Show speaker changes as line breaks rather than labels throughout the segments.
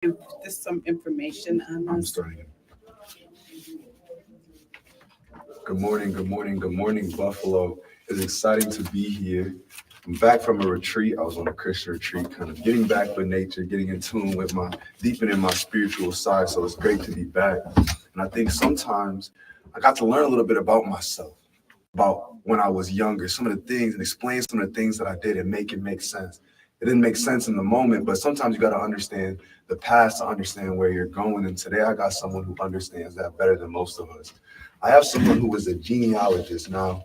give this some information on
I'm
us.
starting. Good morning, good morning, good morning, Buffalo. It's exciting to be here. I'm back from a retreat. I was on a Christian retreat, kind of getting back with nature, getting in tune with deepening my spiritual side. So it's great to be back. And I think sometimes I got to learn a little bit about myself, about when I was younger, some of the things, and explain some of the things that I did and make it make sense. It didn't make sense in the moment, but sometimes you got to understand the past to understand where you're going. And today I got someone who understands that better than most of us. I have someone who is a genealogist. Now,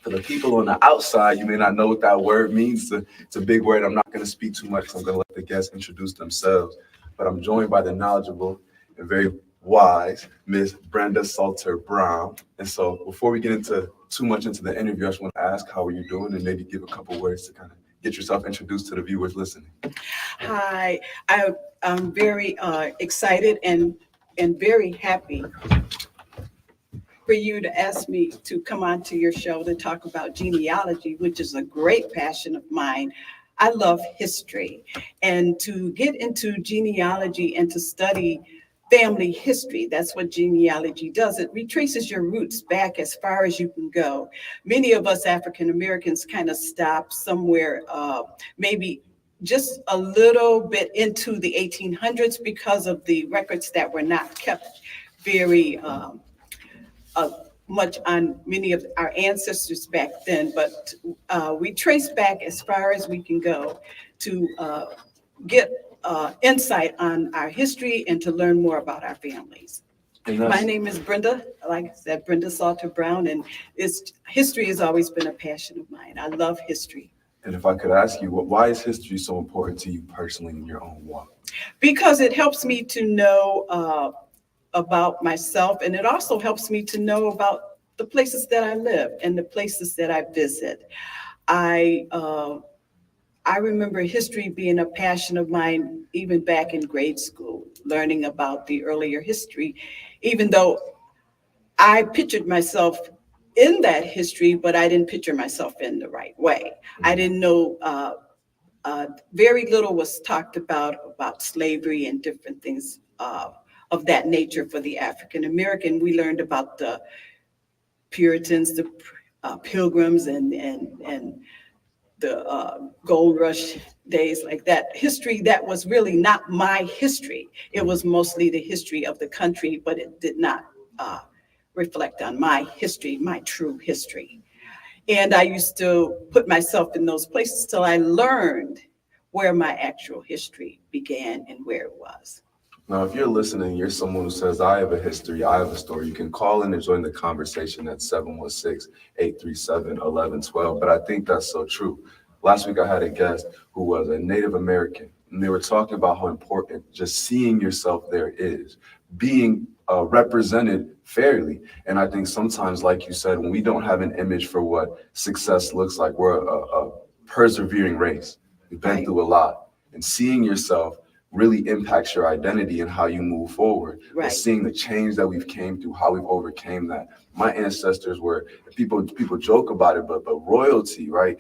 for the people on the outside, you may not know what that word means. It's a big word. I'm not going to speak too much. I'm going to let the guests introduce themselves. But I'm joined by the knowledgeable and very wise Miss Brenda Salter Brown. And so before we get into too much into the interview, I just want to ask, how are you doing? And maybe give a couple words to kind of get yourself introduced to the viewers listening.
Hi, I'm very excited and very happy for you to ask me to come on to your show to talk about genealogy, which is a great passion of mine. I love history, and to get into genealogy and to study family history, that's what genealogy does. It retraces your roots back as far as you can go. Many of us African Americans kind of stop somewhere, maybe just a little bit into the 1800s because of the records that were not kept very much on many of our ancestors back then, but we trace back as far as we can go to get insight on our history and to learn more about our families. My name is Brenda, like I said, Brenda Salter Brown, and history has always been a passion of mine. I love history.
And if I could ask you, why is history so important to you personally in your own walk?
Because it helps me to know about myself, and it also helps me to know about the places that I live and the places that I visit. I remember history being a passion of mine even back in grade school, learning about the earlier history, even though I pictured myself in that history, but I didn't picture myself in the right way. I didn't know. Very little was talked about slavery and different things of that nature for the African American. We learned about the Puritans, the Pilgrims, and the gold rush days, like that history that was really not my history. It was mostly the history of the country, but it did not reflect on my history, my true history. And I used to put myself in those places till I learned where my actual history began and where it was.
Now, if you're listening, you're someone who says, I have a history, I have a story, you can call in and join the conversation at 716-837-1112. But I think that's so true. Last week, I had a guest who was a Native American, and they were talking about how important just seeing yourself there is, being represented fairly. And I think sometimes, like you said, when we don't have an image for what success looks like, we're a persevering race. We've been through a lot, and seeing yourself really impacts your identity and how you move forward.
Right.
But seeing the change that we've came through, how we've overcame that. My ancestors were, people joke about it, but royalty, right?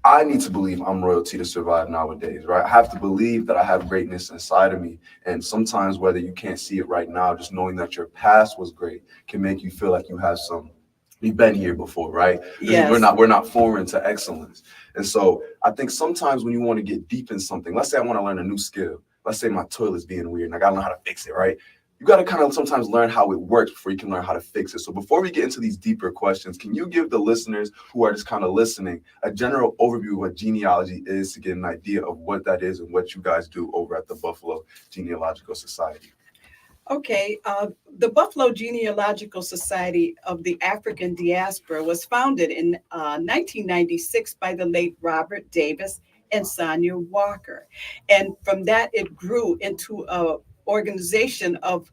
I need to believe I'm royalty to survive nowadays, right? I have to believe that I have greatness inside of me. And sometimes, whether you can't see it right now, just knowing that your past was great can make you feel like you've been here before, right?
Yes.
We're not foreign to excellence. And so I think sometimes when you want to get deep in something, let's say I want to learn a new skill. Let's say my toilet's being weird and I got to learn how to fix it, right? You got to kind of sometimes learn how it works before you can learn how to fix it. So before we get into these deeper questions, can you give the listeners who are just kind of listening a general overview of what genealogy is to get an idea of what that is and what you guys do over at the Buffalo Genealogical Society?
Okay, the Buffalo Genealogical Society of the African Diaspora was founded in 1996 by the late Robert Davis and Sonia Walker. And from that, it grew into an organization of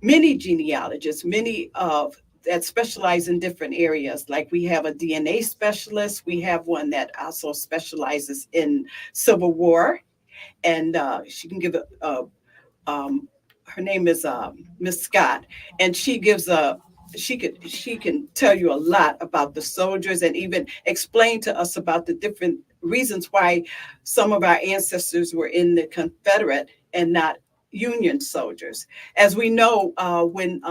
many genealogists, many of that specialize in different areas. Like we have a DNA specialist, we have one that also specializes in Civil War, and she can give her name is Miss Scott, and she can tell you a lot about the soldiers and even explain to us about the different reasons why some of our ancestors were in the Confederate and not Union soldiers. As we know, when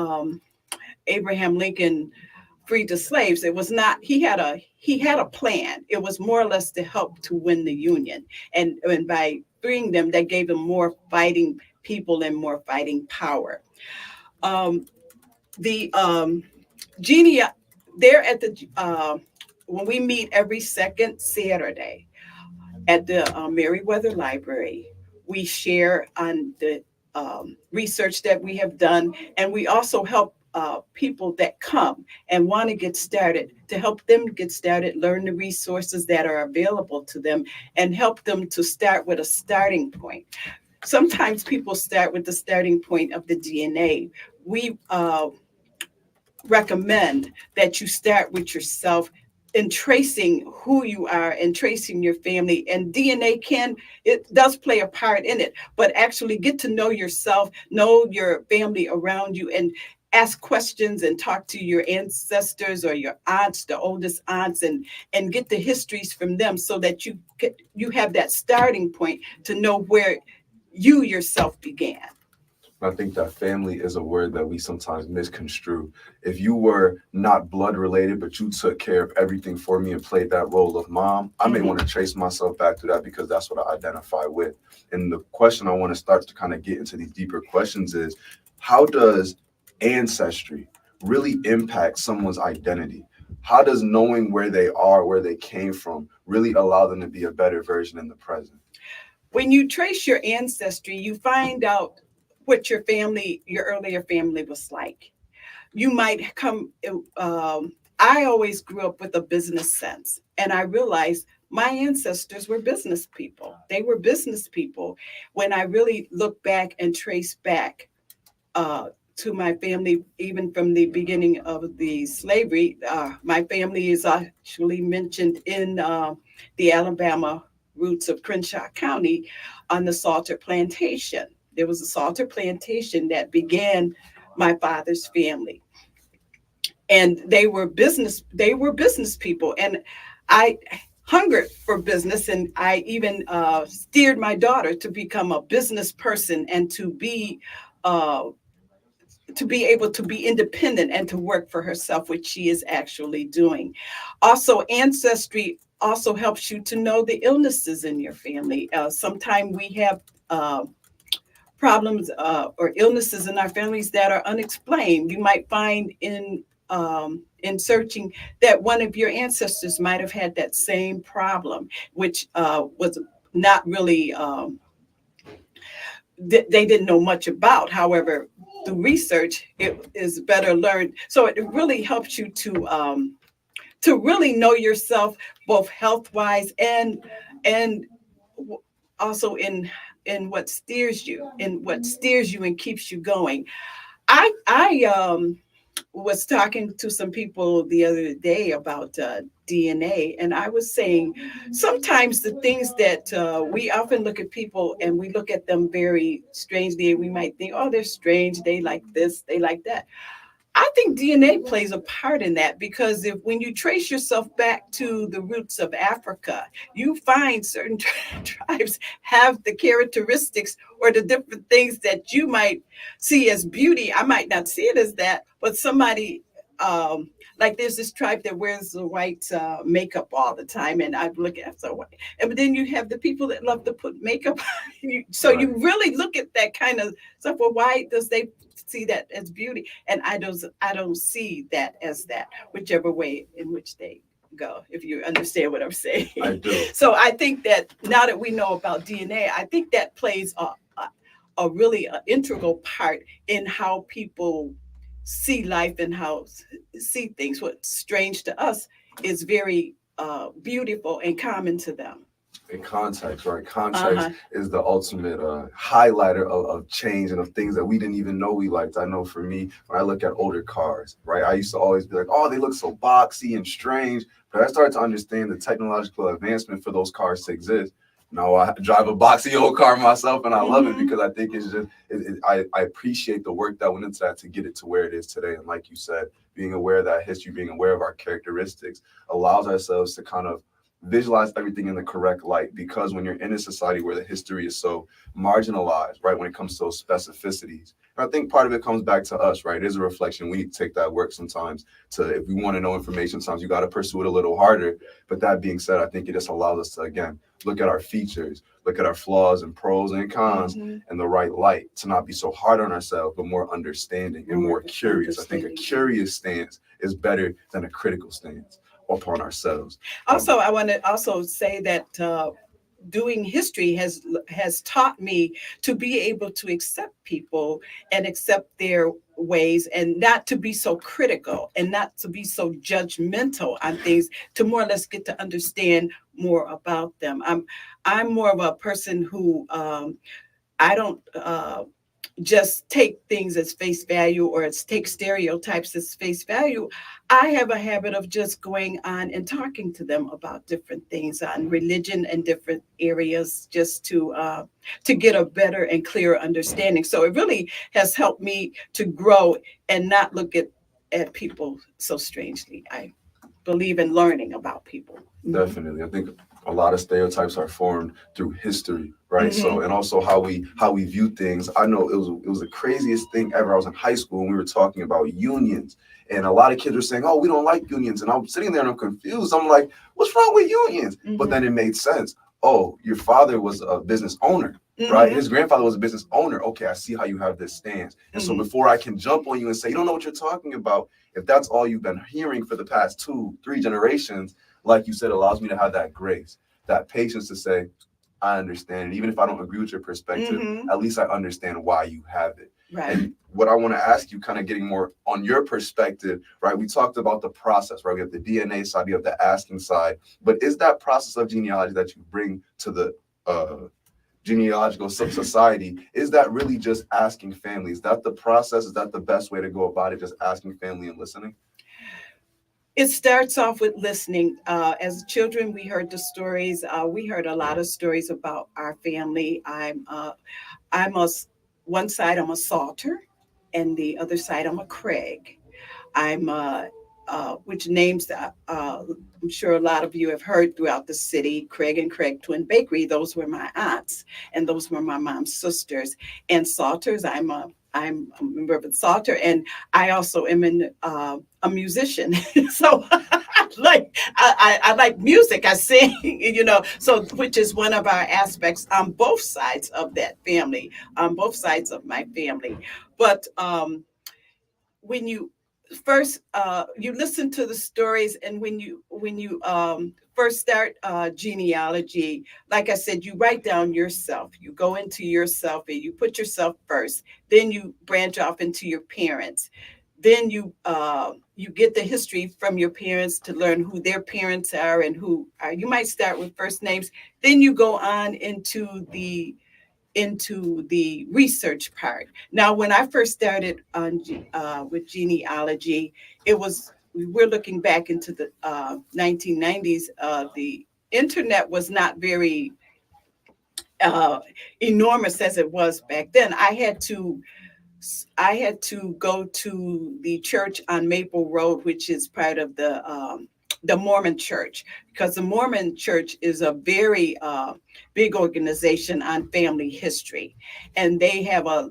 Abraham Lincoln freed the slaves, it was not, he had a plan. It was more or less to help to win the Union. And by freeing them, that gave them more fighting people and more fighting power. The Genia, there at the when we meet every second Saturday at the Meriwether Library, we share on the research that we have done, and we also help people that come and want to get started, to help them get started, learn the resources that are available to them, and help them to start with a starting point. Sometimes people start with the starting point of the DNA. We recommend that you start with yourself in tracing who you are and tracing your family. And DNA it does play a part in it, but actually get to know yourself, know your family around you, and ask questions and talk to your ancestors or your aunts, the oldest aunts, and get the histories from them, so that you have that starting point to know where you yourself began.
I think that family is a word that we sometimes misconstrue. If you were not blood related, but you took care of everything for me and played that role of mom, I may want to trace myself back to that because that's what I identify with. And the question I want to start to kind of get into these deeper questions is, how does ancestry really impact someone's identity? How does knowing where they are, where they came from, really allow them to be a better version in the present?
When you trace your ancestry, you find out what your earlier family was like. You might come, I always grew up with a business sense, and I realized my ancestors were business people. They were business people. When I really look back and trace back to my family, even from the beginning of the slavery, my family is actually mentioned in the Alabama roots of Crenshaw County on the Salter Plantation. There was a Salter Plantation that began my father's family, and they were business people, and I hungered for business, and I even steered my daughter to become a business person and to be able to be independent and to work for herself, which she is actually doing. Also, ancestry also helps you to know the illnesses in your family. Sometimes we have problems or illnesses in our families that are unexplained. You might find in searching that one of your ancestors might have had that same problem, which was not really they didn't know much about. However, through research, it is better learned. So it really helps you to really know yourself, both health wise and also in what steers you, and keeps you going. I was talking to some people the other day about DNA, and I was saying sometimes the things that we often look at people and we look at them very strangely, and we might think, oh, they're strange, they like this, they like that. I think DNA plays a part in that, because when you trace yourself back to the roots of Africa, you find certain tribes have the characteristics or the different things that you might see as beauty. I might not see it as that, but somebody, like there's this tribe that wears the white makeup all the time, and I look at so white. And but then you have the people that love to put makeup on. So you really look at that kind of stuff. Well, why does they see that as beauty? And I don't see that as that, whichever way in which they go, if you understand what I'm saying.
I do.
So I think that now that we know about DNA, I think that plays a really integral part in how people see life and how see things. What's strange to us is very beautiful and common to them.
In context, right? Context is the ultimate highlighter of change and of things that we didn't even know we liked. I know for me, when I look at older cars, right, I used to always be like, oh, they look so boxy and strange. But I started to understand the technological advancement for those cars to exist. Now I drive a boxy old car myself, and I love it because I think it's just, I appreciate the work that went into that to get it to where it is today. And like you said, being aware of that history, being aware of our characteristics allows ourselves to kind of visualize everything in the correct light, because when you're in a society where the history is so marginalized, right, when it comes to those specificities, and I think part of it comes back to us, right? It is a reflection. We need to take that work sometimes to, if we want to know information, sometimes you got to pursue it a little harder. But that being said, I think it just allows us to, again, look at our features, look at our flaws and pros and cons in the right light, to not be so hard on ourselves, but more understanding and more curious. I think a curious stance is better than a critical stance upon ourselves.
Also, I want to also say that doing history has taught me to be able to accept people and accept their ways, and not to be so critical and not to be so judgmental on things, to more or less get to understand more about them. I'm more of a person who I don't just take things as face value, or take stereotypes as face value. I have a habit of just going on and talking to them about different things on religion and different areas, just to get a better and clearer understanding. So it really has helped me to grow and not look at people so strangely. I believe in learning about people.
Definitely. I think a lot of stereotypes are formed through history, right? So, and also how we view things. I know it was the craziest thing ever. I was in high school and we were talking about unions, and a lot of kids were saying, "Oh, we don't like unions." And I'm sitting there and I'm confused. I'm like, "What's wrong with unions?" But then it made sense. Oh, your father was a business owner, right? His grandfather was a business owner. Okay, I see how you have this stance. And so before I can jump on you and say, "You don't know what you're talking about," if that's all you've been hearing for the past 2-3 generations, like you said, allows me to have that grace, that patience to say, I understand. And even if I don't agree with your perspective, at least I understand why you have it.
Right.
And what I want to ask you, kind of getting more on your perspective, right? We talked about the process, right? We have the DNA side, we have the asking side. But is that process of genealogy that you bring to the genealogical society, is that really just asking family? Is that the process? Is that the best way to go about it? Just asking family and listening?
It starts off with listening. As children, we heard the stories. We heard a lot of stories about our family. I'm a one side I'm a Salter, and the other side I'm a Craig. I'm which names I'm sure a lot of you have heard throughout the city. Craig and Craig Twin Bakery. Those were my aunts, and those were my mom's sisters. And Salters, I'm a member of Salter, and I also am a musician. So I like music. I sing, so which is one of our aspects on both sides of that family, on both sides of my family. But when you first you listen to the stories, and when you first start genealogy, like I said, you write down yourself, you go into yourself and you put yourself first, then you branch off into your parents, then you get the history from your parents to learn who their parents are and who are. You might start with first names, then you go on into the research part. Now, when I first started on with genealogy, we're looking back into the 1990s. The internet was not very enormous as it was back then. I had to go to the church on Maple Road, which is part of the Mormon Church, because the Mormon Church is a very big organization on family history, and they have a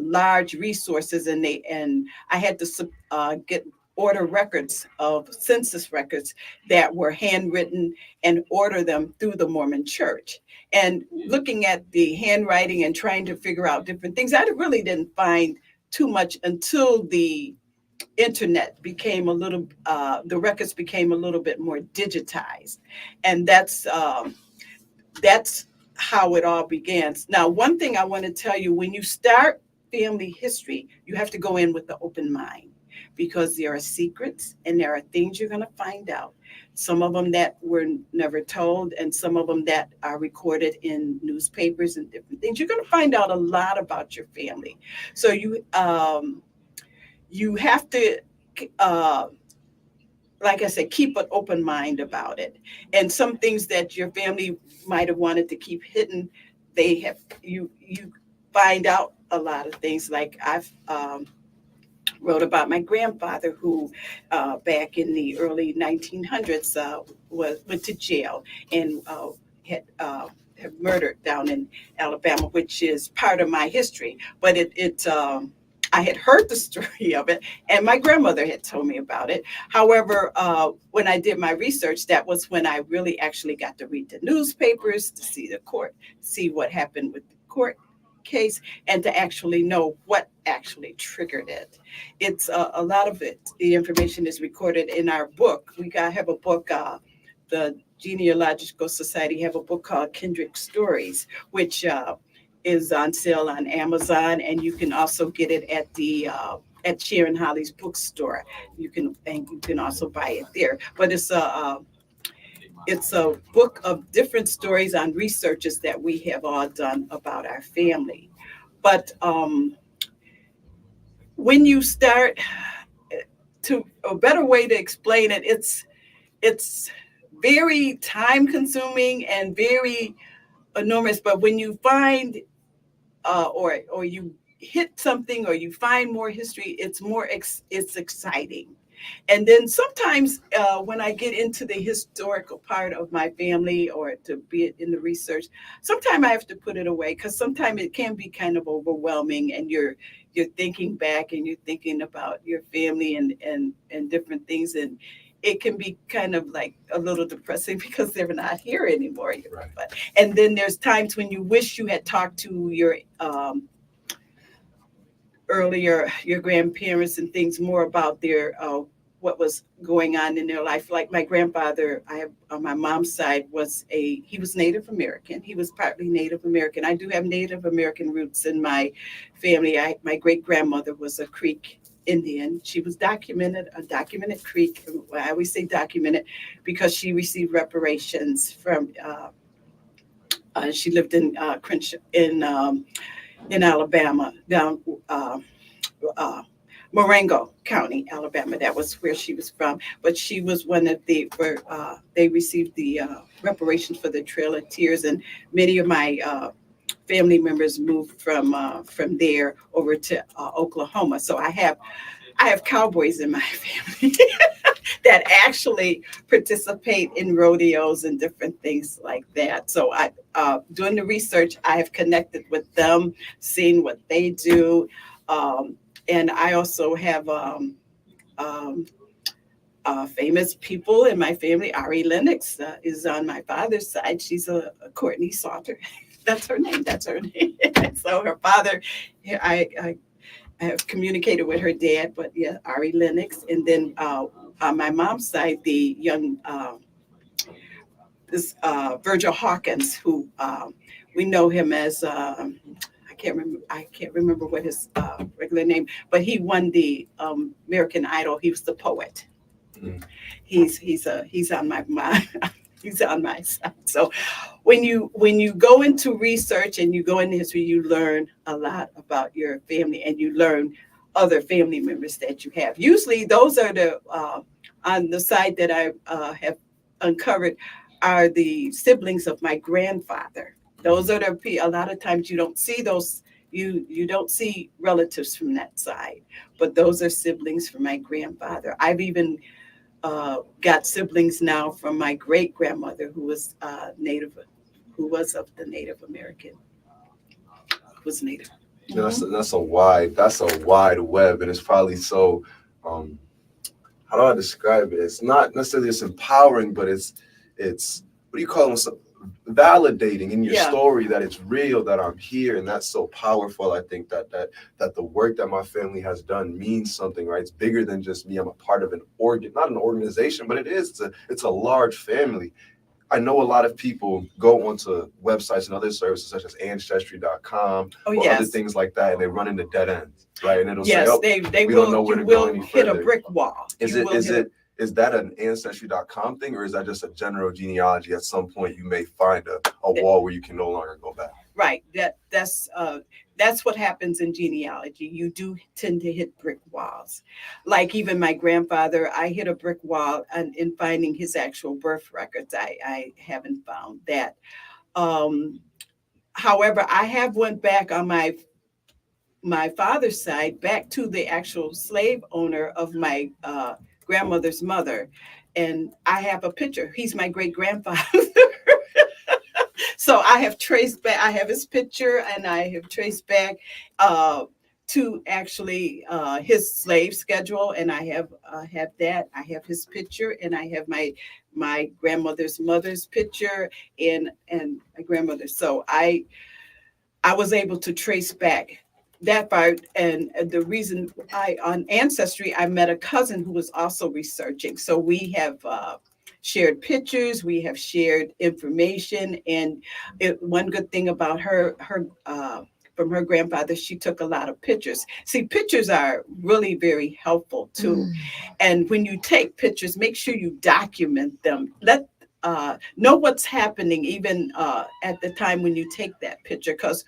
large resources, and I had to order records of census records that were handwritten and order them through the Mormon Church. And looking at the handwriting and trying to figure out different things, I really didn't find too much until the internet became the records became a little bit more digitized. And that's how it all began. Now, one thing I want to tell you, when you start family history, you have to go in with the open mind, because there are secrets and there are things you're going to find out. Some of them that were never told, and some of them that are recorded in newspapers and different things. You're going to find out a lot about your family. So you have to, like I said, keep an open mind about it. And some things that your family might have wanted to keep hidden, you find out a lot of things. Like wrote about my grandfather who back in the early 1900s went to jail and had murdered down in Alabama, which is part of my history. But I had heard the story of it, and my grandmother had told me about it. However, when I did my research, that was when I really actually got to read the newspapers, to see the court, see what happened with the court case, and to actually know what actually triggered it. It's a lot of it. The information is recorded in our book. Have a book. The Genealogical Society have a book called Kindred Stories, which is on sale on Amazon, and you can also get it at the at Sharon Holly's bookstore. You can also buy it there. But it's a book of different stories on researches that we have all done about our family. But when you start to a better way to explain it, it's very time consuming and very enormous. But when you find or you hit something or you find more history, it's exciting. And then sometimes when I get into the historical part of my family or to be in the research, sometimes I have to put it away because sometimes it can be kind of overwhelming, and you're thinking back and you're thinking about your family and different things, and it can be kind of like a little depressing because they're not here anymore.
Right.
And then there's times when you wish you had talked to your earlier your grandparents and things more about their what was going on in their life. Like my grandfather, I have on my mom's side he was Native American. He was partly Native American. I do have Native American roots in my family. My great grandmother was a Creek Indian. She was a documented Creek. I always say documented because she received reparations from. She lived in Crenshaw in Alabama, down Marengo County, Alabama. That was where she was from. But she was one of they received the reparations for the Trail of Tears, and many of my family members moved from there over to Oklahoma. So I have cowboys in my family that actually participate in rodeos and different things like that. So doing the research, I have connected with them, seen what they do. And I also have famous people in my family. Ari Lennox is on my father's side. She's a Courtney Salter. That's her name. So her father, I have communicated with her dad, but yeah, Ari Lennox. And then on my mom's side, the young Virgil Hawkins, who we know him as I can't remember what his regular name, but he won the American Idol. He was the poet. Mm. He's on my he's on my side. So when you go into research and you go into history, you learn a lot about your family, and you learn other family members that you have. Usually those are the on the side that I have uncovered are the siblings of my grandfather. Those are a lot of times you don't see those, you don't see relatives from that side, but those are siblings from my grandfather. I've even got siblings now from my great grandmother who was of the Native American, was Native.
Mm-hmm. That's a wide web, and it's probably so. How do I describe it? It's not necessarily it's empowering, but it's what do you call it? Validating in your story that it's real, that I'm here, and that's so powerful. I think that the work that my family has done means something, right? It's bigger than just me. I'm a part of not an organization, but it's a large family. I know a lot of people go onto websites and other services such as ancestry.com or other things like that, and they run into dead ends, right? And it'll say, we don't know where to go any further.
Hit a brick wall.
Is that an ancestry.com thing, or is that just a general genealogy? At some point, you may find a wall where you can no longer go back.
Right. That's what happens in genealogy. You do tend to hit brick walls. Like even my grandfather, I hit a brick wall in finding his actual birth records. I haven't found that. However, I have went back on my my father's side back to the actual slave owner of my grandmother's mother. And I have a picture. He's my great grandfather. So I have traced back, I have his picture, and I have traced back uh, to actually his slave schedule. And I have that. I have his picture, and I have my grandmother's mother's picture, and my grandmother. So I was able to trace back that part. And the reason on Ancestry, I met a cousin who was also researching. So we have shared pictures, we have shared information. And one good thing about from her grandfather, she took a lot of pictures. See, pictures are really very helpful too. And when you take pictures, make sure you document them. Let know what's happening even at the time when you take that picture, because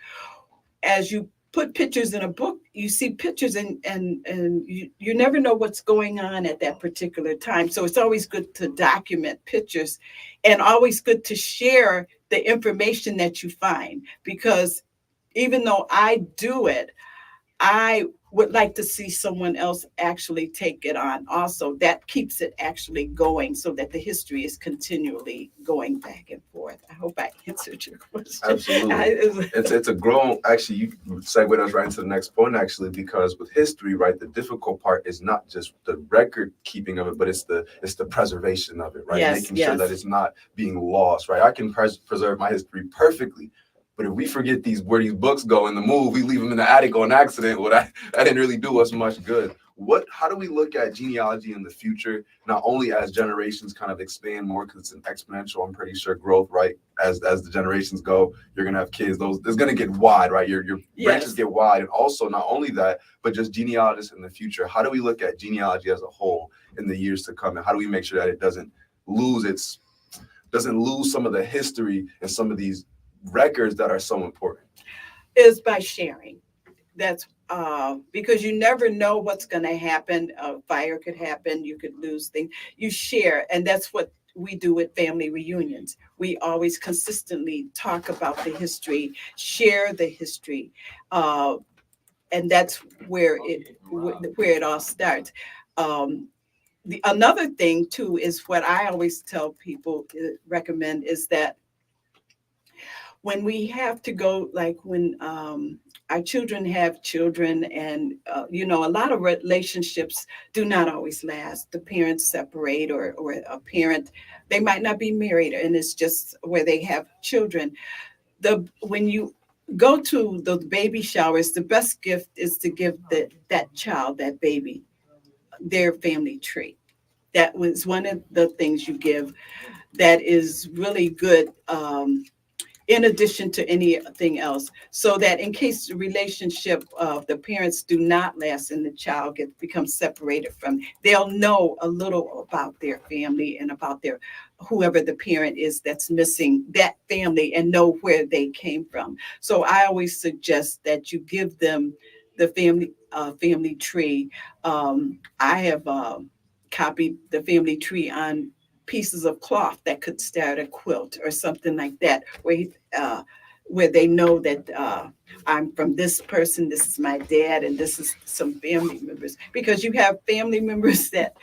as you put pictures in a book, you see pictures, and you never know what's going on at that particular time. So it's always good to document pictures, and always good to share the information that you find, because even though I do it, I would like to see someone else actually take it on also. That keeps it actually going, so that the history is continually going back and forth. I hope I answered your question.
Absolutely. It's a grown, actually, you segued us right into the next point, actually, because with history, right, the difficult part is not just the record keeping of it, but it's the preservation of it, right?
Yes,
Making sure that it's not being lost, right? I can preserve my history perfectly, but if we forget where these books go in the move, we leave them in the attic on accident. Well, that didn't really do us much good. How do we look at genealogy in the future, not only as generations kind of expand more, because it's an exponential, I'm pretty sure, growth, right? As the generations go, you're gonna have kids. It's gonna get wide, right? Your branches get wide, and also not only that, but just genealogists in the future. How do we look at genealogy as a whole in the years to come, and how do we make sure that it doesn't lose some of the history and some of these records that are so important?
Is by sharing. That's because you never know what's going to happen. A fire could happen. You could lose things. You share, and that's what we do with family reunions. We always consistently talk about the history, share the history, and that's where it all starts. Another thing too is what I always tell people, recommend, is that when we have to go, like when our children have children, and a lot of relationships do not always last. The parents separate, or a parent, they might not be married, and it's just where they have children. When you go to the baby showers, the best gift is to give that child, that baby, their family tree. That was one of the things you give that is really good, in addition to anything else, so that in case the relationship of the parents do not last and the child becomes separated from, they'll know a little about their family and about their whoever the parent is that's missing that family, and know where they came from. So I always suggest that you give them the family tree. I have copied the family tree on pieces of cloth that could start a quilt or something like that, where they know that I'm from this person, this is my dad, and this is some family members. Because you have family members that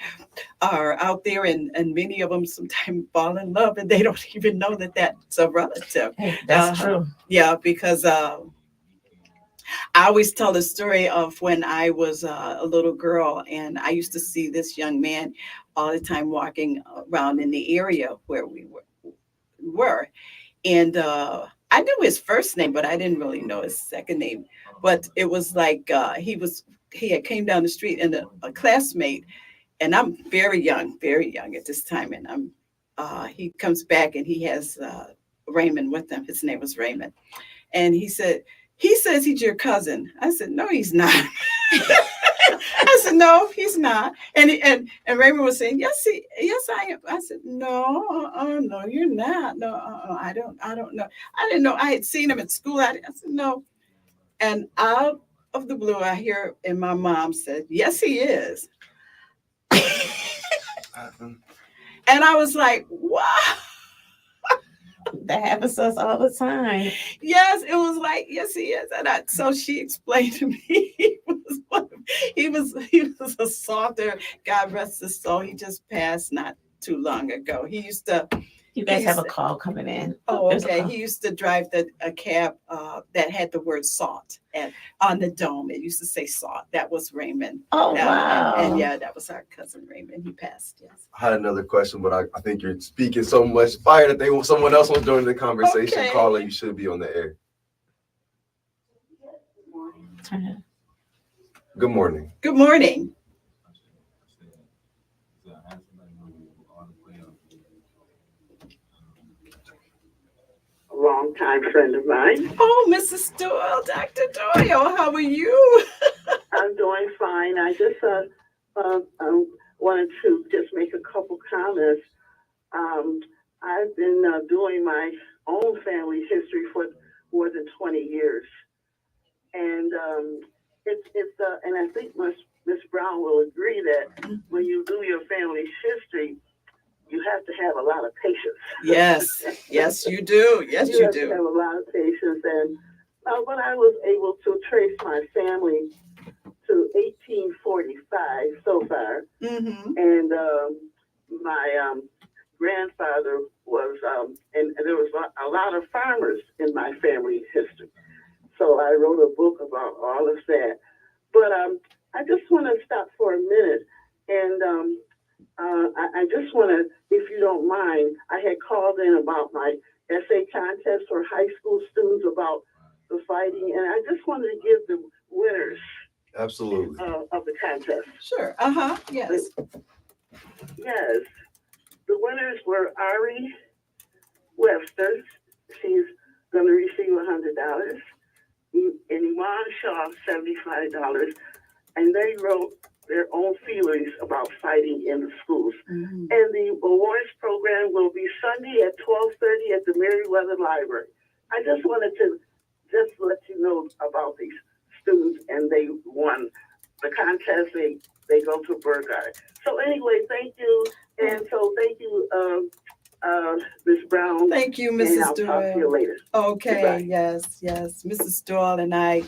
are out there, and many of them sometimes fall in love, and they don't even know that that's a relative.
That's true.
Yeah, because I always tell the story of when I was a little girl, and I used to see this young man all the time walking around in the area where we were. And I knew his first name, but I didn't really know his second name. But it was like he had came down the street, and a classmate, and I'm very young at this time, and he comes back, and he has Raymond with him. His name was Raymond. And he says he's your cousin. I said, no, he's not. I said, no, he's not. And Raymond was saying, yes, I am. I said, no, no, you're not. No, I don't know. I didn't know. I had seen him at school. I said, no. And out of the blue, I hear, and my mom said, yes, he is. And I was like, wow.
That happens to us all the time.
Yes, it was like, yes, he is. And so she explained to me he was a softer, God rest his soul. He just passed not too long ago. He used to.
You guys have a call coming in.
Oh, okay. He used to drive a cab that had the word salt on the dome. It used to say salt. That was Raymond.
Oh, wow.
And yeah, that was our cousin Raymond. He passed, yes.
I had another question, but I think you're speaking so much fire that someone else was joining the conversation.
Okay.
Caller, you should be on the air. Good morning.
Good morning.
Long-time friend of mine.
Oh, Mrs. Doyle, Dr. Doyle, how are you?
I'm doing fine. I just wanted to just make a couple comments. I've been doing my own family history for more than 20 years, and and I think Miss Brown will agree that when you do your family history, you have to have a lot of patience.
Yes, you do. Yes, you
have
do.
To have a lot of patience. And when I was able to trace my family to 1845 so far, and my grandfather was, and there was a lot of farmers in my family history. So I wrote a book about all of that. But I just want to stop for a minute and I just want to, if you don't mind, I had called in about my essay contest for high school students about the fighting, and I just wanted to give the winners
Absolutely
of the contest.
Sure. Yes.
Yes. The winners were Ari Webster. She's going to receive $100. And Iman Shaw, $75. And they wrote their own feelings about fighting in the schools. And the awards program will be Sunday at 12:30 at the Meriwether Library. I just wanted to just let you know about these students, and they won the contest. They go to Burgard. So anyway, thank you. And so thank you, Ms. Brown.
Thank you, Mrs.
And I'll
Doyle.
talk to you later.
Okay,
Goodbye.
yes. Mrs. Doyle and I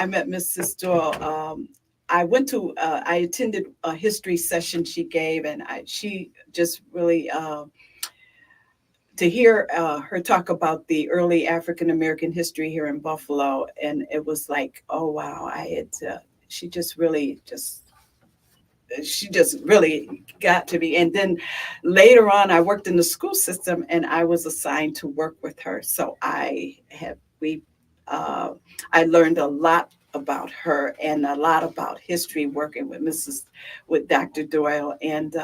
met Mrs. Doyle. I attended a history session she gave, and she just really, to hear her talk about the early African-American history here in Buffalo, and it was like, oh, wow, she just really got to be. And then later on, I worked in the school system, and I was assigned to work with her. So I learned a lot about her and a lot about history working with Dr. Doyle. And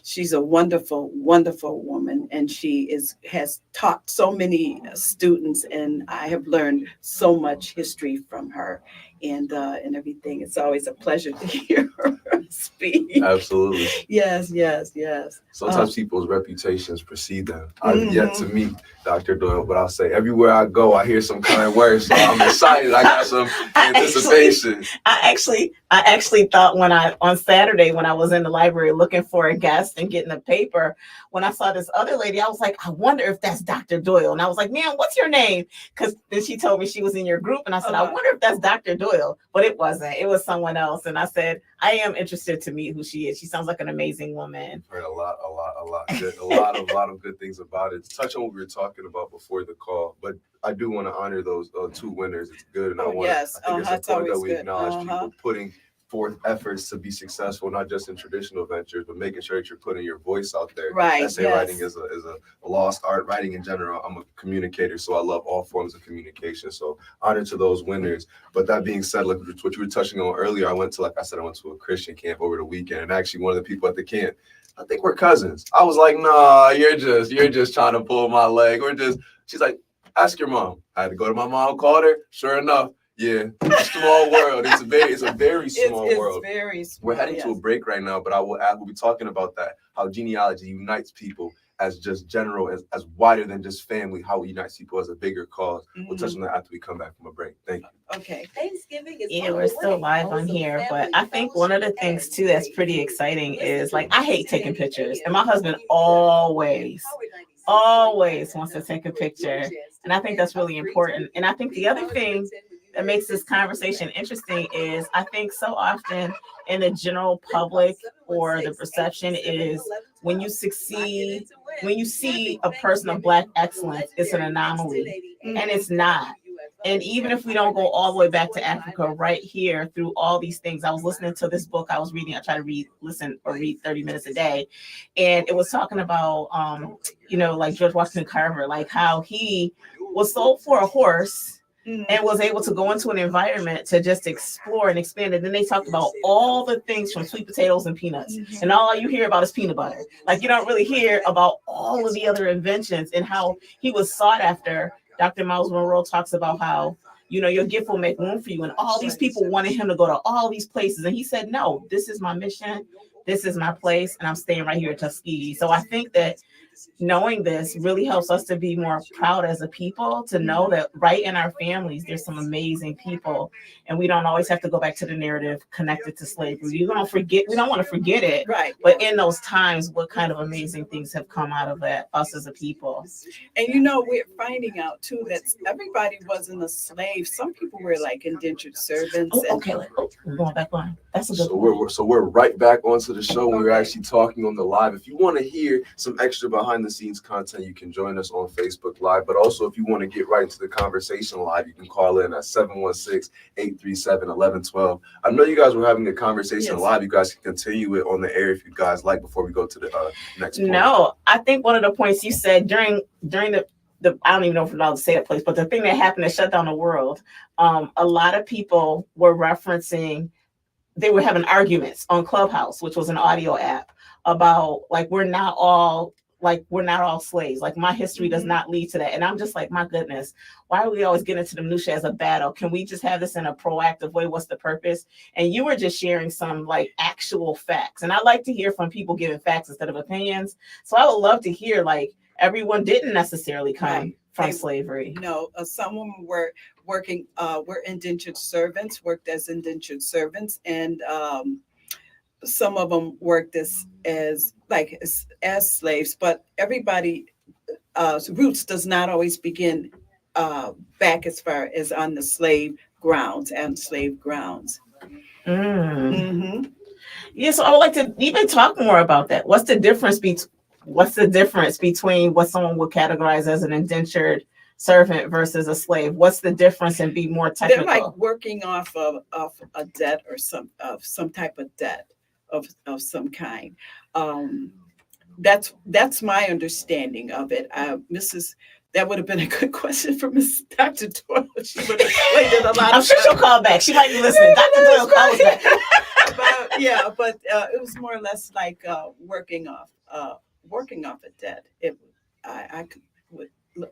she's a wonderful, wonderful woman. And she has taught so many students, and I have learned so much history from her and everything. It's always a pleasure to hear her speak.
Absolutely.
Yes.
Sometimes people's reputations precede them. I've yet to meet Dr. Doyle, but I'll say everywhere I go, I hear some kind words. So I'm excited. I got some anticipation.
I actually thought on Saturday when I was in the library looking for a guest and getting a paper, when I saw this other lady, I was like, I wonder if that's Dr. Doyle. And I was like, ma'am, what's your name? Because then she told me she was in your group, and I said, I wonder if that's Dr. Doyle. But it wasn't. It was someone else. And I said, I am interested to meet who she is. She sounds like an amazing woman.
Heard a lot of good things about it. To touch on what we were talking about before the call, but I do want to honor those two winners. It's good, and I think it's important that we acknowledge people putting forth efforts to be successful, not just in traditional ventures, but making sure that you're putting your voice out there.
Right.
Essay writing is a lost art. Writing in general, I'm a communicator, so I love all forms of communication. So honor to those winners. But that being said, like what you were touching on earlier, I went to a Christian camp over the weekend, and actually one of the people at the camp, I think we're cousins. I was like, nah, you're just trying to pull my leg. She's like, ask your mom. I had to go to my mom, called her. Sure enough, yeah, small world. It's a very small world.
It's very small.
We're heading to a break right now, but we'll be talking about that, how genealogy unites people as just general, as wider than just family, how it unites people as a bigger cause. We'll touch on that after we come back from a break. Thank you.
Okay.
Thanksgiving is
we're still live on here, but I think one of the things too that's pretty exciting is, like, I hate taking pictures, and my husband always always wants to take a picture. And I think that's really important. And I think the other thing that makes this conversation interesting is I think so often in the general public or the perception is when you succeed, when you see a person of Black excellence, it's an anomaly. And it's not. And even if we don't go all the way back to Africa, right here through all these things, I was listening to this book I was reading. I try to read 30 minutes a day. And it was talking about, like George Washington Carver, like how he was sold for a horse and was able to go into an environment to just explore and expand. And then they talked about all the things from sweet potatoes and peanuts. And all you hear about is peanut butter. Like you don't really hear about all of the other inventions and how he was sought after. Dr. Miles Monroe talks about how, your gift will make room for you. And all these people wanted him to go to all these places. And he said, no, this is my mission. This is my place. And I'm staying right here at Tuskegee. So I think that knowing this really helps us to be more proud as a people, to know that right in our families, there's some amazing people. And we don't always have to go back to the narrative connected to slavery. We don't want to forget it.
Right.
But in those times, what kind of amazing things have come out of that, us as a people.
And we're finding out too that everybody wasn't a slave. Some people were like indentured servants.
We're going back on. That's a good
So we're right back onto the show. We're actually talking on the live. If you want to hear some extra behind the scenes content, you can join us on Facebook Live. But also, if you want to get right into the conversation live, you can call in at 716-837-1112. I know you guys were having a conversation live. You guys can continue it on the air if you guys like before we go to the next point.
No, I think one of the points you said during the I don't even know if I'm allowed to say that place, but the thing that happened that shut down the world, a lot of people were referencing, they were having arguments on Clubhouse, which was an audio app, about like we're not all slaves. Like my history does not lead to that. And I'm just like, my goodness, why are we always getting into the minutiae as a battle? Can we just have this in a proactive way? What's the purpose? And you were just sharing some like actual facts. And I like to hear from people giving facts instead of opinions. So I would love to hear like everyone didn't necessarily come from slavery.
No, some of them were working, were indentured servants, worked as indentured servants, and some of them worked as slaves. But everybody, roots does not always begin back as far as on the slave grounds and slave grounds.
Mm. Yeah, so I would like to even talk more about that. What's the difference between what someone would categorize as an indentured servant versus a slave? What's the difference, and be more technical?
They're like working off of a debt or some type of debt of some kind. That's my understanding of it. That would have been a good question for Miss Dr. Doyle. She would have explained it a lot.
I'm sure she'll call back. She might be listening. Dr. Doyle calls back.
But it was more or less like working off a debt.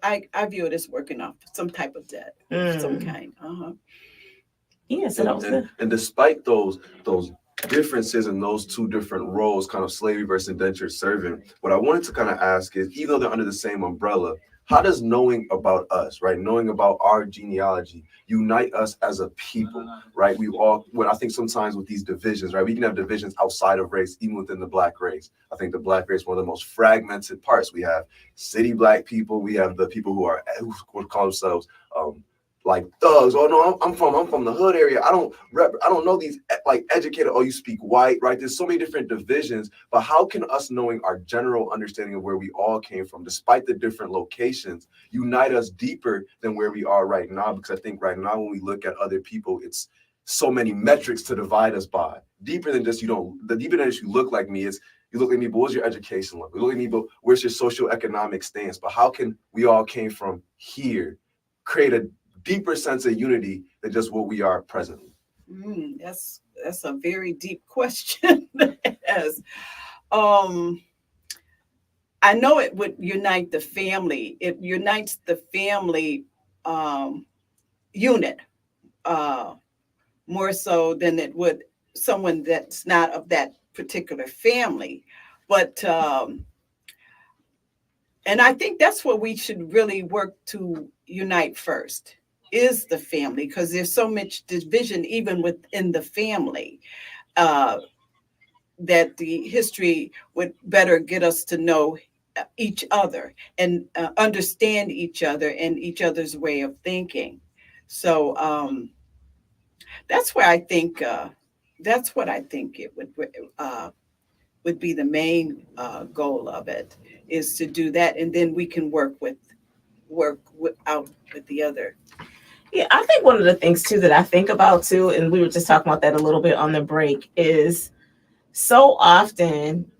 I view it as working off some type of debt of some kind.
Yeah, so that was good.
And despite those differences in those two different roles, kind of slavery versus indentured servant, what I wanted to kind of ask is, even though they're under the same umbrella, how does knowing about us, right, knowing about our genealogy, unite us as a people, right? I think sometimes with these divisions, right, we can have divisions outside of race, even within the Black race. I think the Black race is one of the most fragmented parts. We have city Black people. We have the people who call themselves like thugs. Oh no, I'm from the hood area. I don't know these like educated. Oh, you speak white, right? There's so many different divisions. But how can us knowing our general understanding of where we all came from, despite the different locations, unite us deeper than where we are right now? Because I think right now when we look at other people, it's so many metrics to divide us by. Deeper than just deeper than just you look like me is you look like me, but what's your education level? You look like me, but where's your socioeconomic stance? But how can we all came from here create a deeper sense of unity than just what we are presently?
That's a very deep question. Yes. I know it would unite the family. It unites the family unit more so than it would someone that's not of that particular family. But and I think that's what we should really work to unite first, is the family, because there's so much division even within the family that the history would better get us to know each other and understand each other and each other's way of thinking. So that's where I think that's what I think it would be the main goal of it, is to do that, and then we can out with the other.
Yeah, I think one of the things too that I think about too, and we were just talking about that a little bit on the break, is so often,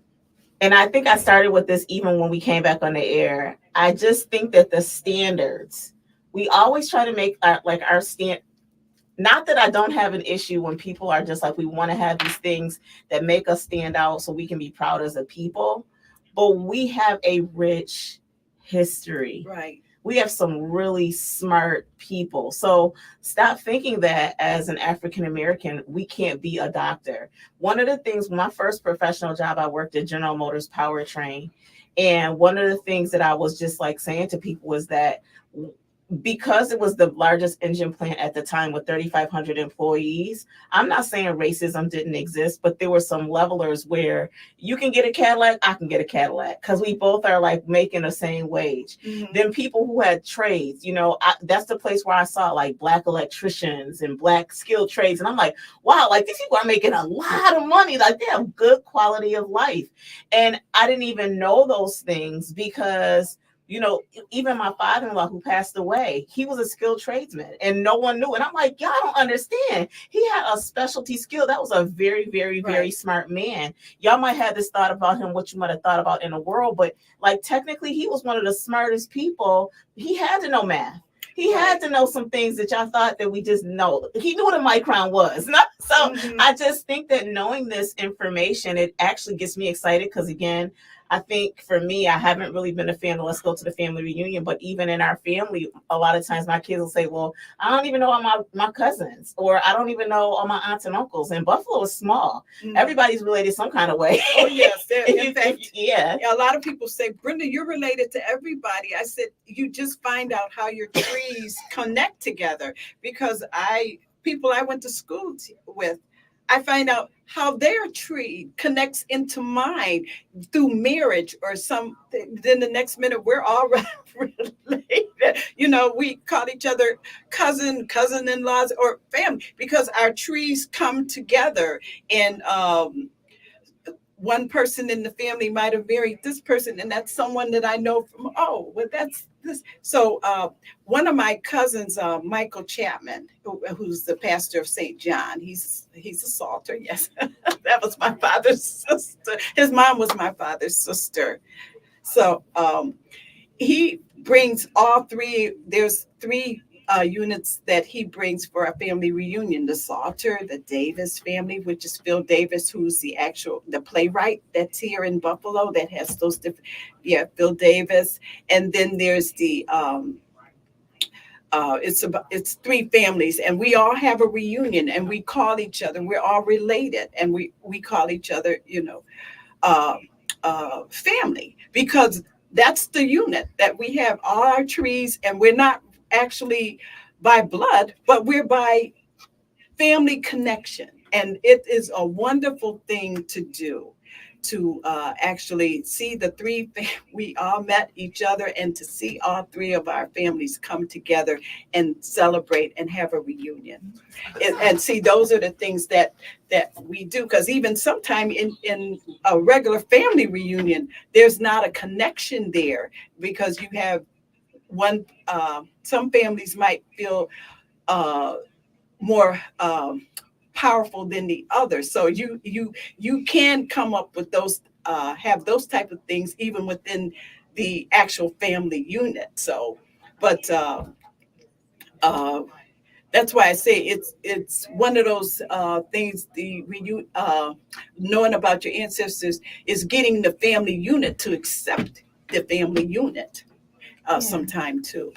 and I think I started with this even when we came back on the air. I just think that the standards, we always try to make our stand. Not that I don't have an issue when people are just like, we want to have these things that make us stand out so we can be proud as a people, but we have a rich history.
Right.
We have some really smart people. So stop thinking that as an African American, we can't be a doctor. One of the things, my first professional job, I worked at General Motors Powertrain. And one of the things that I was just like saying to people was that because it was the largest engine plant at the time with 3,500 employees, I'm not saying racism didn't exist, but there were some levelers where you can get a Cadillac, I can get a Cadillac, because we both are like making the same wage.
Mm-hmm.
Then people who had trades, that's the place where I saw like Black electricians and Black skilled trades. And I'm like, wow, like these people are making a lot of money. Like they have good quality of life. And I didn't even know those things because even my father-in-law who passed away, he was a skilled tradesman and no one knew. And I'm like, y'all don't understand. He had a specialty skill. That was a very, very, very smart man. Y'all might have this thought about him, what you might have thought about in the world, but like technically he was one of the smartest people. He had to know math. He had to know some things that y'all thought that we just know. He knew what a micron was. So I just think that knowing this information, it actually gets me excited because, again, I think for me, I haven't really been a fan of let's go to the family reunion, but even in our family, a lot of times my kids will say, well, I don't even know all my cousins, or I don't even know all my aunts and uncles. And Buffalo is small. Mm-hmm. Everybody's related some kind of way.
Oh, yes. In fact,
yeah.
A lot of people say, Brenda, you're related to everybody. I said, you just find out how your trees connect together, because people I went to school with, I find out how their tree connects into mine through marriage or something. Then the next minute, we're all related. We call each other cousin-in-laws, or family, because our trees come together. And one person in the family might have married this person, and that's someone that I know from, that's this. So one of my cousins, Michael Chapman, who's the pastor of St. John, he's a Salter, yes. That was my father's sister. His mom was my father's sister. So he brings all three. There's three units that he brings for a family reunion: the Salter, the Davis family, which is Phil Davis, who's the playwright that's here in Buffalo that has those different, Phil Davis. And then there's the it's three families, and we all have a reunion, and we call each other. We're all related, and we call each other, family, because that's the unit that we have, all our trees, and we're not actually by blood, but we're by family connection. And it is a wonderful thing to do, to actually see we all met each other, and to see all three of our families come together and celebrate and have a reunion. And see, those are the things that we do, because even sometime in a regular family reunion, there's not a connection there, because you have some families might feel more powerful than the other. So you can come up with those, have those type of things even within the actual family unit. So, but that's why I say it's one of those things. Knowing about your ancestors is getting the family unit to accept the family unit sometime too.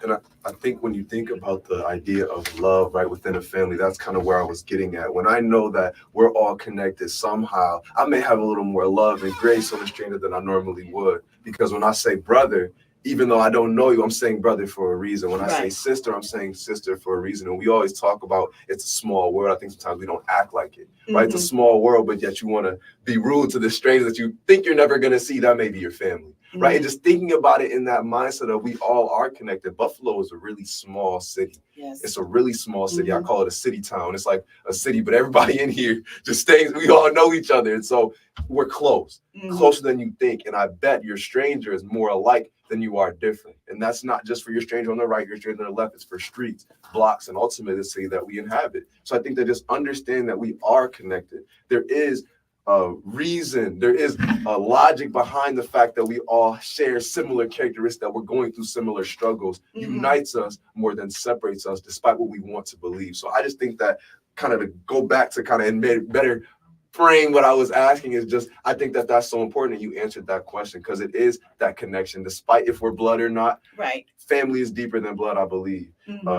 And I think when you think about the idea of love right within a family, that's kind of where I was getting at. When I know that we're all connected somehow, I may have a little more love and grace on the stranger than I normally would. Because when I say brother, even though I don't know you, I'm saying brother for a reason. When I say sister, I'm saying sister for a reason. And we always talk about it's a small world. I think sometimes we don't act like it, right? It's a small world, but yet you want to be rude to the stranger that you think you're never going to see. That may be your family. right? And just thinking about it in that mindset of we all are connected. Buffalo is a really small city.
Yes.
It's a really small city. I call it a city town. It's like a city, but everybody in here just stays. We all know each other. And so we're close, closer than you think. And I bet your stranger is more alike than you are different. And that's not just for your stranger on the right, your stranger on the left. It's for streets, blocks, and ultimately the city that we inhabit. So I think that just understand that we are connected. There is a reason, there is a logic behind the fact that we all share similar characteristics, that we're going through similar struggles, unites us more than separates us, despite what we want to believe. So I just think that kind of to go back to kind of better frame what I was asking is just, I think that that's so important. And you answered that question because it is that connection, despite if we're blood or not.
Right.
Family is deeper than blood, I believe.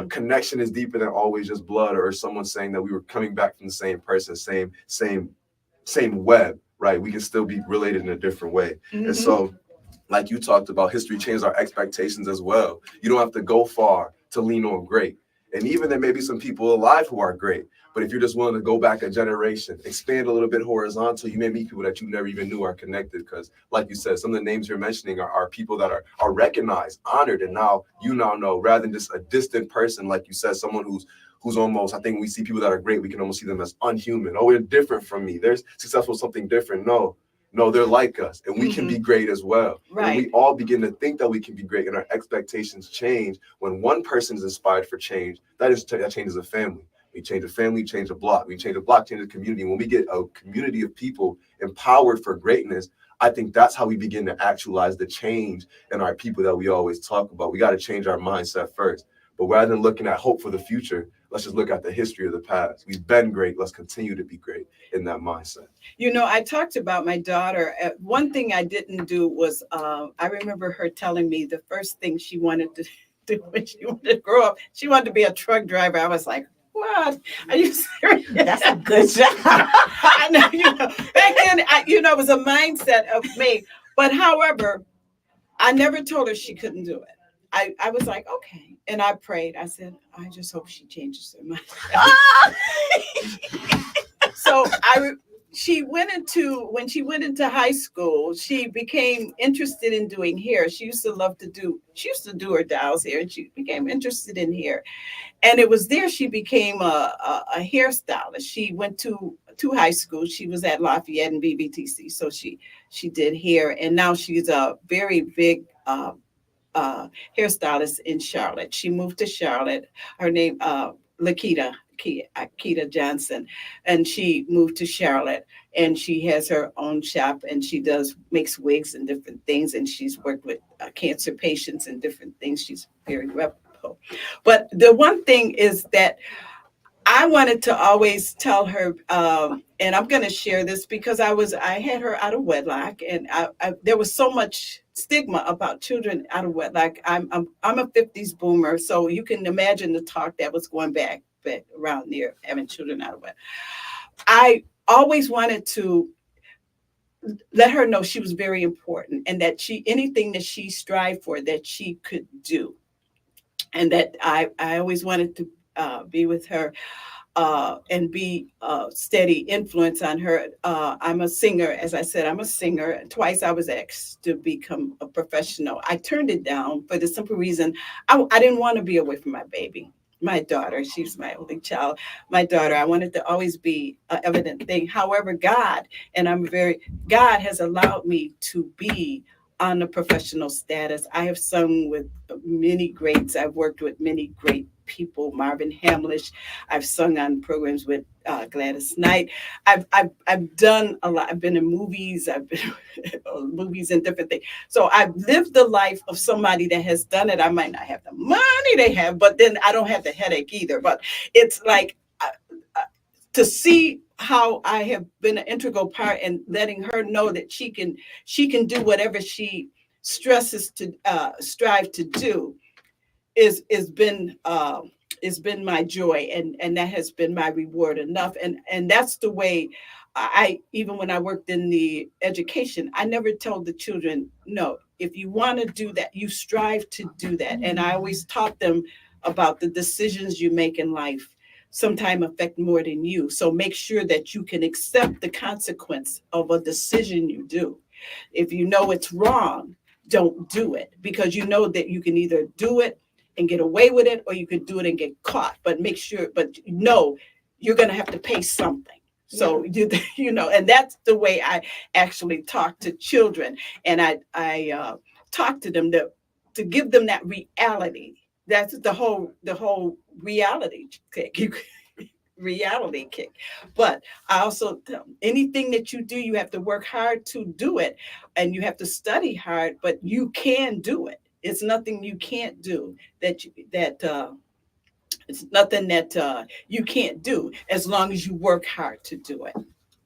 Connection is deeper than always just blood or someone saying that we were coming back from the same person, same web, right? We can still be related in a different way. And so, like you talked about, history changed our expectations as well. You don't have to go far to lean on great. And even there may be some people alive who are great, but if you're just willing to go back a generation, expand a little bit horizontal, you may meet people that you never even knew are connected. Because like you said, some of the names you're mentioning are people that are recognized, honored, and now know, rather than just a distant person, like you said, someone who's almost, I think we see people that are great, we can almost see them as unhuman. Oh, they're different from me. They're successful, something different. No, they're like us, and we can be great as well.
Right.
And we all begin to think that we can be great, and our expectations change. When one person is inspired for change, that changes a family. We change a family, change a block. We change a block, change a community. When we get a community of people empowered for greatness, I think that's how we begin to actualize the change in our people that we always talk about. We got to change our mindset first. But rather than looking at hope for the future, let's just look at the history of the past. We've been great. Let's continue to be great in that mindset.
You know, I talked about my daughter. One thing I didn't do was, I remember her telling me the first thing she wanted to do when she wanted to grow up, she wanted to be a truck driver. I was like, what? Are you serious?
That's a good job.
I know, back then, it was a mindset of me. But however, I never told her she couldn't do it. I was like, okay. And I prayed. I said, I just hope she changes her mind. So when she went into high school, she became interested in doing hair. She used to do her dials hair, and she became interested in hair. And it was there she became a hairstylist. She went to high school. She was at Lafayette and BBTC. So she did hair, and now she's a very big hairstylist in Charlotte. She moved to Charlotte. Her name, Lakita Johnson, and she moved to Charlotte, and she has her own shop, and she makes wigs and different things, and she's worked with cancer patients and different things. She's very reputable. But the one thing is that I wanted to always tell her, and I'm going to share this because I had her out of wedlock, and there was so much stigma about children out of wedlock. I'm a 50s boomer, so you can imagine the talk that was going back around there, having children out of wedlock. I always wanted to let her know she was very important, and that anything that she strived for, that she could do, and that I always wanted to be with her and be a steady influence on her. I'm a singer. As I said, I'm a singer. Twice I was asked to become a professional. I turned it down for the simple reason I didn't want to be away from my baby, my daughter. She's my only child. My daughter, I wanted to always be an evident thing. However, God has allowed me to be on the professional status. I have sung with many greats. I've worked with many great people, Marvin Hamlish. I've sung on programs with Gladys Knight. I've done a lot. I've been in movies. I've been movies and different things. So I've lived the life of somebody that has done it. I might not have the money they have, but then I don't have the headache either. But it's like to see how I have been an integral part in letting her know that she can do whatever she stresses to strive to do is been my joy, and that has been my reward enough. And that's the way I even when I worked in the education, I never told the children, no, if you want to do that, you strive to do that. And I always taught them about the decisions you make in life sometimes affect more than you. So make sure that you can accept the consequence of a decision you do. If you know it's wrong, don't do it, because you know that you can either do it and get away with it, or you could do it and get caught. But make sure, but no, you're going to have to pay something. So you know, and that's the way I actually talk to children, and I talk to them to give them that reality. That's the whole reality kick. Reality kick. But I also tell them, anything that you do, you have to work hard to do it, and you have to study hard, but you can do it. It's nothing you can't do that it's nothing that you can't do, as long as you work hard to do it.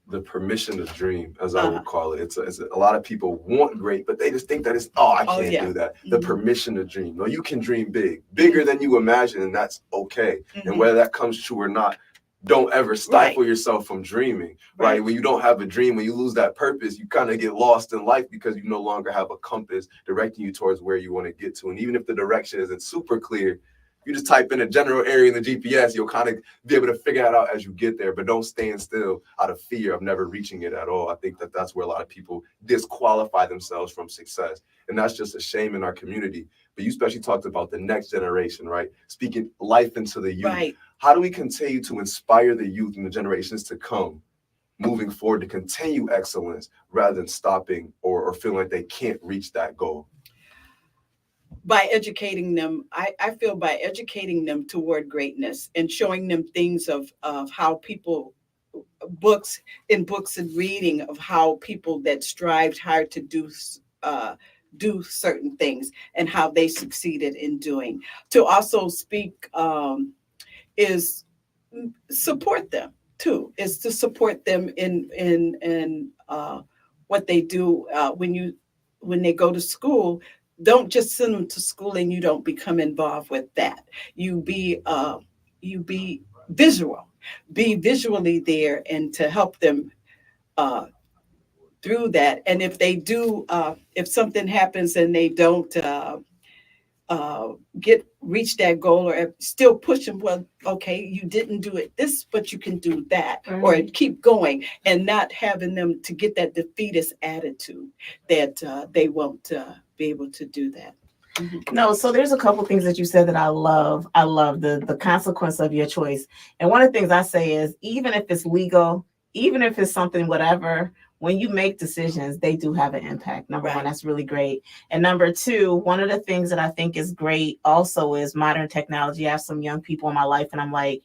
The permission to dream, as I would call it. It's a lot of people want great, but they just think that I can't do that. The permission to dream. No, you can dream big, bigger than you imagine, and that's okay. And whether that comes true or not, don't ever stifle yourself from dreaming, right? When you don't have a dream, when you lose that purpose, you kind of get lost in life because you no longer have a compass directing you towards where you want to get to. And even if the direction isn't super clear, you just type in a general area in the GPS, you'll kind of be able to figure it out as you get there, but don't stand still out of fear of never reaching it at all. I think that that's where a lot of people disqualify themselves from success. And that's just a shame in our community. But you especially talked about the next generation, right? Speaking life into the youth.
Right.
How do we continue to inspire the youth and the generations to come moving forward to continue excellence rather than stopping or feeling like they can't reach that goal?
By educating them, I feel by educating them toward greatness and showing them things of how people, books and reading of how people that strived hard to do certain things and how they succeeded in doing. To also speak is support them too, is to support them in what they do when they go to school. Don't just send them to school and you don't become involved with that. You be visually there, and to help them through that. And if they do, if something happens and they don't reach that goal, or still push them, well, okay, you didn't do it this, but you can do that, or keep going, and not having them to get that defeatist attitude that they won't be able to do that.
No, so there's a couple things that you said that I love. I love the consequence of your choice. And one of the things I say is, even if it's legal, even if it's something, whatever, when you make decisions, they do have an impact. Number one, that's really great. And number two, one of the things that I think is great also is modern technology. I have some young people in my life, and I'm like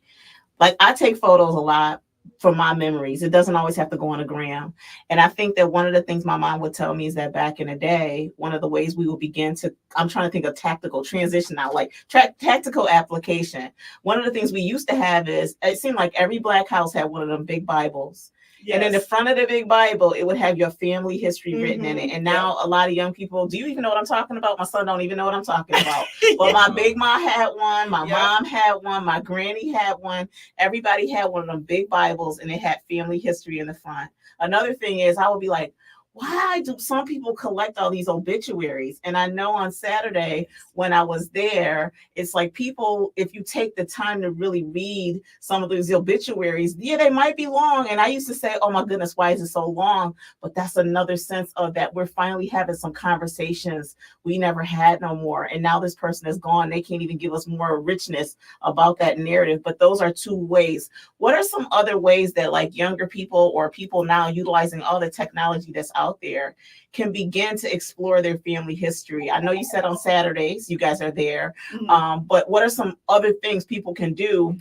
I take photos a lot for my memories. It doesn't always have to go on a gram. And I think that one of the things my mom would tell me is that back in the day, one of the ways we would begin to, I'm trying to think of tactical transition now, like tactical application. One of the things we used to have is, it seemed like every Black house had one of them big Bibles. Yes. And in the front of the big Bible, it would have your family history written in it. And now a lot of young people, do you even know what I'm talking about? My son don't even know what I'm talking about. But my big mom had one, my mom had one, my granny had one. Everybody had one of them big Bibles, and it had family history in the front. Another thing is, I would be like, why do some people collect all these obituaries? And I know on Saturday when I was there, it's like people, if you take the time to really read some of those obituaries, they might be long. And I used to say, oh my goodness, why is it so long? But that's another sense of that we're finally having some conversations we never had no more. And now this person is gone. They can't even give us more richness about that narrative. But those are two ways. What are some other ways that like younger people or people now utilizing all the technology that's out there can begin to explore their family history? I know you said on Saturdays you guys are there, but what are some other things people can do,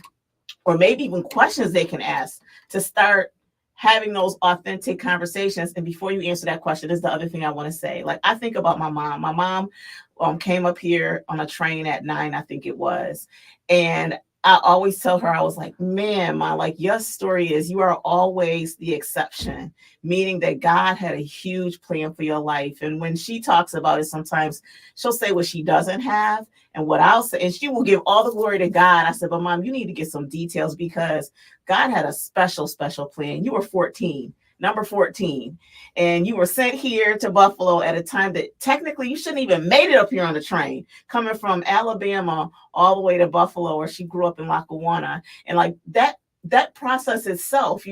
or maybe even questions they can ask to start having those authentic conversations? And before you answer that question, is the other thing I want to say. Like, I think about my mom. My mom came up here on a train at 9, I think it was, and I always tell her, I was like, man, Ma, like your story is, you are always the exception, meaning that God had a huge plan for your life. And when she talks about it, sometimes she'll say what she doesn't have and what I'll say, and she will give all the glory to God. I said, but Mom, you need to get some details, because God had a special plan. You were 14. Number 14, and you were sent here to Buffalo at a time that technically you shouldn't even made it up here on the train, coming from Alabama all the way to Buffalo, where she grew up in Lackawanna. And like that process itself,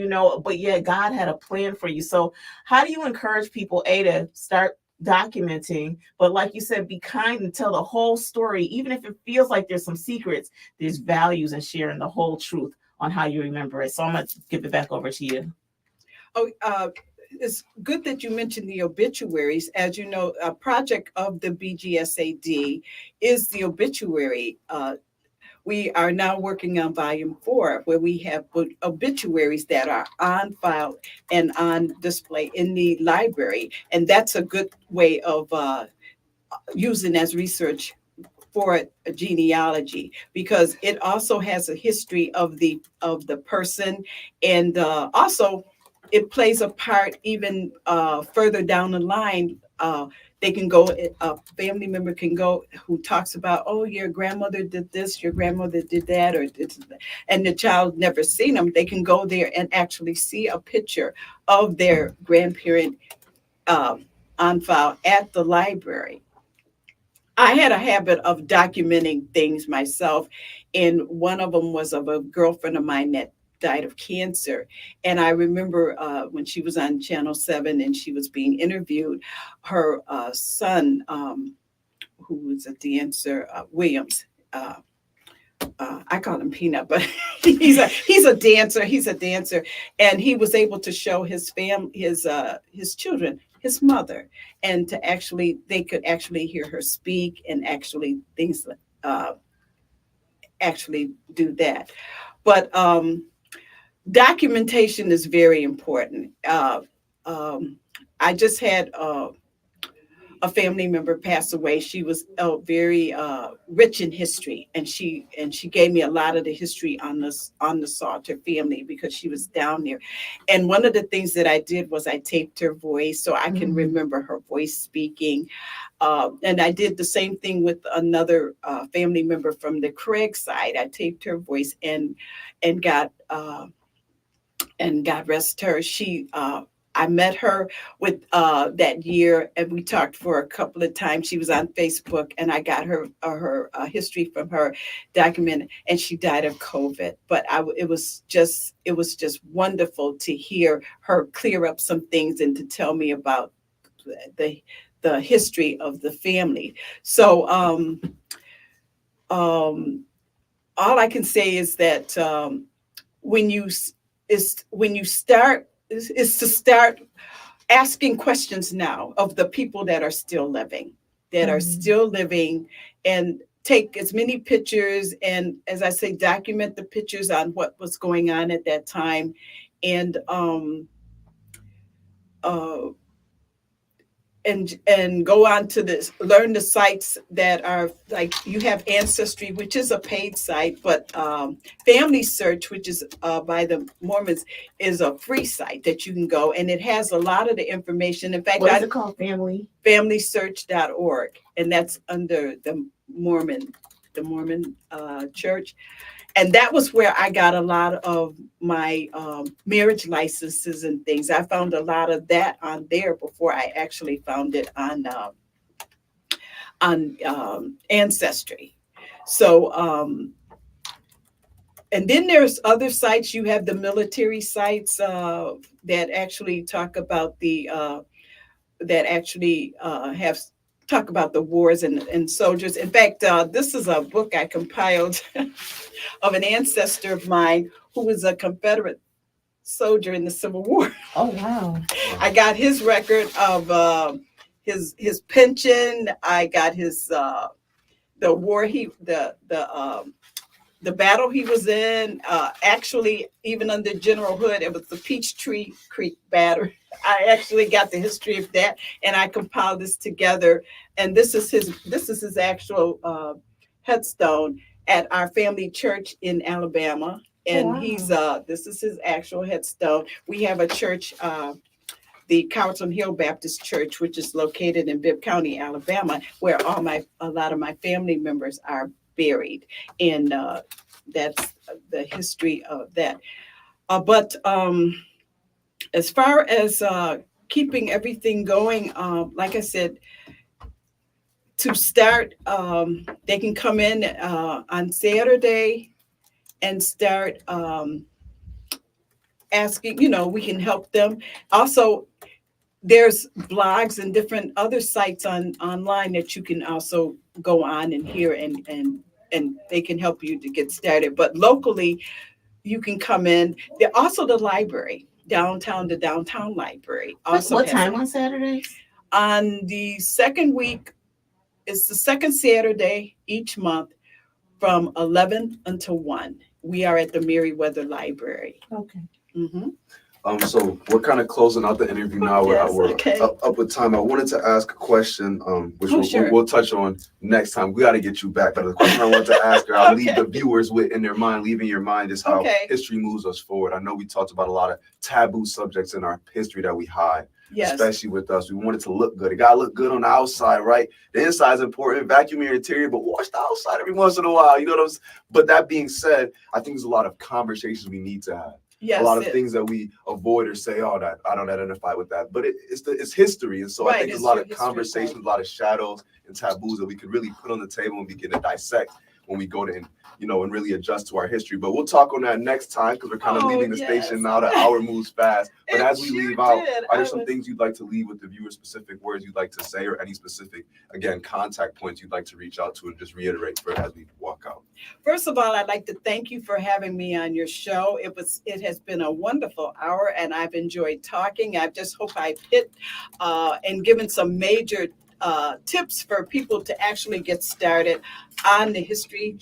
but yet God had a plan for you. So how do you encourage people, to start documenting, but like you said, be kind and tell the whole story. Even if it feels like there's some secrets, there's values in sharing the whole truth on how you remember it. So I'm going to give it back over to you.
Oh, it's good that you mentioned the obituaries. As you know, a project of the BGSAD is the obituary. We are now working on volume 4, where we have obituaries that are on file and on display in the library. And that's a good way of using as research for a genealogy, because it also has a history of the person, and also it plays a part even further down the line. They can go, a family member can go who talks about, oh, your grandmother did this, your grandmother did that, and the child never seen them. They can go there and actually see a picture of their grandparent on file at the library. I had a habit of documenting things myself, and one of them was of a girlfriend of mine that died of cancer. And I remember when she was on Channel 7 and she was being interviewed, her son, who was a dancer, Williams, I call him Peanut, but he's a dancer. He's a dancer, and he was able to show his children, his mother, and they could actually hear her speak and actually actually do that. But documentation is very important. I just had a family member pass away. She was very rich in history, and she gave me a lot of the history on the Salter family, because she was down there. And one of the things that I did was I taped her voice so I can remember her voice speaking. And I did the same thing with another family member from the Craig side. I taped her voice and got God rest her. I met her with that year, and we talked for a couple of times. She was on Facebook, and I got her history from her documented, and she died of COVID. But it was just wonderful to hear her clear up some things and to tell me about the history of the family. So all I can say is that when you start is to start asking questions now of the people that are still living, and take as many pictures, and, as I say, document the pictures on what was going on at that time, and go on to learn the sites that are, like, you have Ancestry, which is a paid site, but Family Search, which is by the Mormons, is a free site that you can go, and it has a lot of the information. In fact,
what is it called?
FamilySearch.org, and that's under the Mormon church. And that was where I got a lot of my marriage licenses and things. I found a lot of that on there before I actually found it on Ancestry. So, and then there's other sites. You have the military sites that actually talk about talk about the wars and soldiers. In fact, this is a book I compiled of an ancestor of mine who was a Confederate soldier in the Civil War.
Oh, wow.
I got his record of his pension. I got his the war the battle he was in. Actually, even under General Hood, it was the Peachtree Creek battle. I actually got the history of that, and I compiled this together. And this is his actual headstone at our family church in Alabama. And this is his actual headstone. We have a church, the Carlton Hill Baptist Church, which is located in Bibb County, Alabama, where a lot of my family members are buried, and that's the history of that. But as far as keeping everything going, like I said, to start, they can come in on Saturday and start asking. We can help them. Also, there's blogs and different other sites online that you can also go on and hear, and they can help you to get started. But locally, you can come in. There also the library, the downtown library. Also
What
has
time on Saturdays?
on the second week, it's the second Saturday each month from 11 until 1. We are at the Meriwether Library.
Okay.
Mhm.
So we're kind of closing out the interview now.
Yes,
We're
okay.
up with time. I wanted to ask a question, which
Sure.
we'll touch on next time. We got to get you back. But the question I want to ask her, I'll leave
Okay.
the viewers with in their mind, leaving your mind is how
Okay.
history moves us forward. I know we talked about a lot of taboo subjects in our history that we hide,
Yes.
especially with us. We want it to look good. It got to look good on the outside, right? The inside is important. Vacuum your interior, but wash the outside every once in a while. You know what I'm saying? But that being said, I think there's a lot of conversations we need to have.
Yes.
A lot of things that we avoid or say, oh, that I don't identify with that. But it's history. And so I
Right,
think there's
it's
a lot
your
of
history,
conversations,
right.
a lot of shadows and taboos that we could really put on the table and begin to dissect when we go to, and really adjust to our history. But we'll talk on that next time because we're kind of leaving the station now. The hour moves fast. But as we leave out, are there some things you'd like to leave with the viewer, specific words you'd like to say, or any specific, again, contact points you'd like to reach out to and just reiterate for as we walk out?
First of all, I'd like to thank you for having me on your show. It has been a wonderful hour, and I've enjoyed talking. I just hope I've hit and given some major tips for people to actually get started on the history.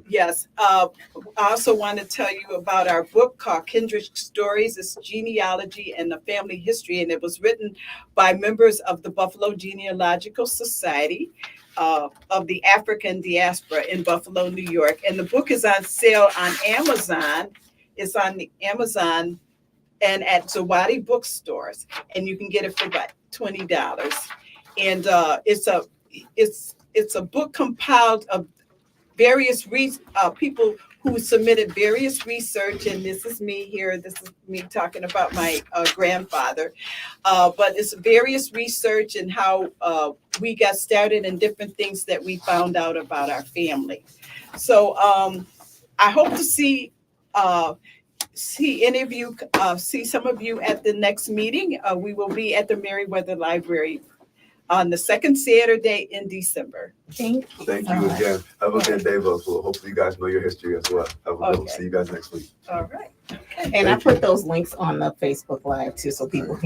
Yes. I also want to tell you about our book called Kindred Stories. It's genealogy and the family history, and it was written by members of the Buffalo Genealogical Society of the African Diaspora in Buffalo, New York. And the book is on sale on Amazon. It's on the Amazon and at Zawadi bookstores, and you can get it for about $20. And it's a book compiled of various people who submitted various research, and this is me here. This is me talking about my grandfather. But it's various research and how we got started and different things that we found out about our family. So I hope to see any of you, see some of you at the next meeting. We will be at the Meriwether Library on the second Saturday in December.
Thank you again. Have a good day, Buffalo. Hopefully you guys know your history as well. Have a good one. See you guys next week.
All right.
And I put those links on the Facebook Live too, so people can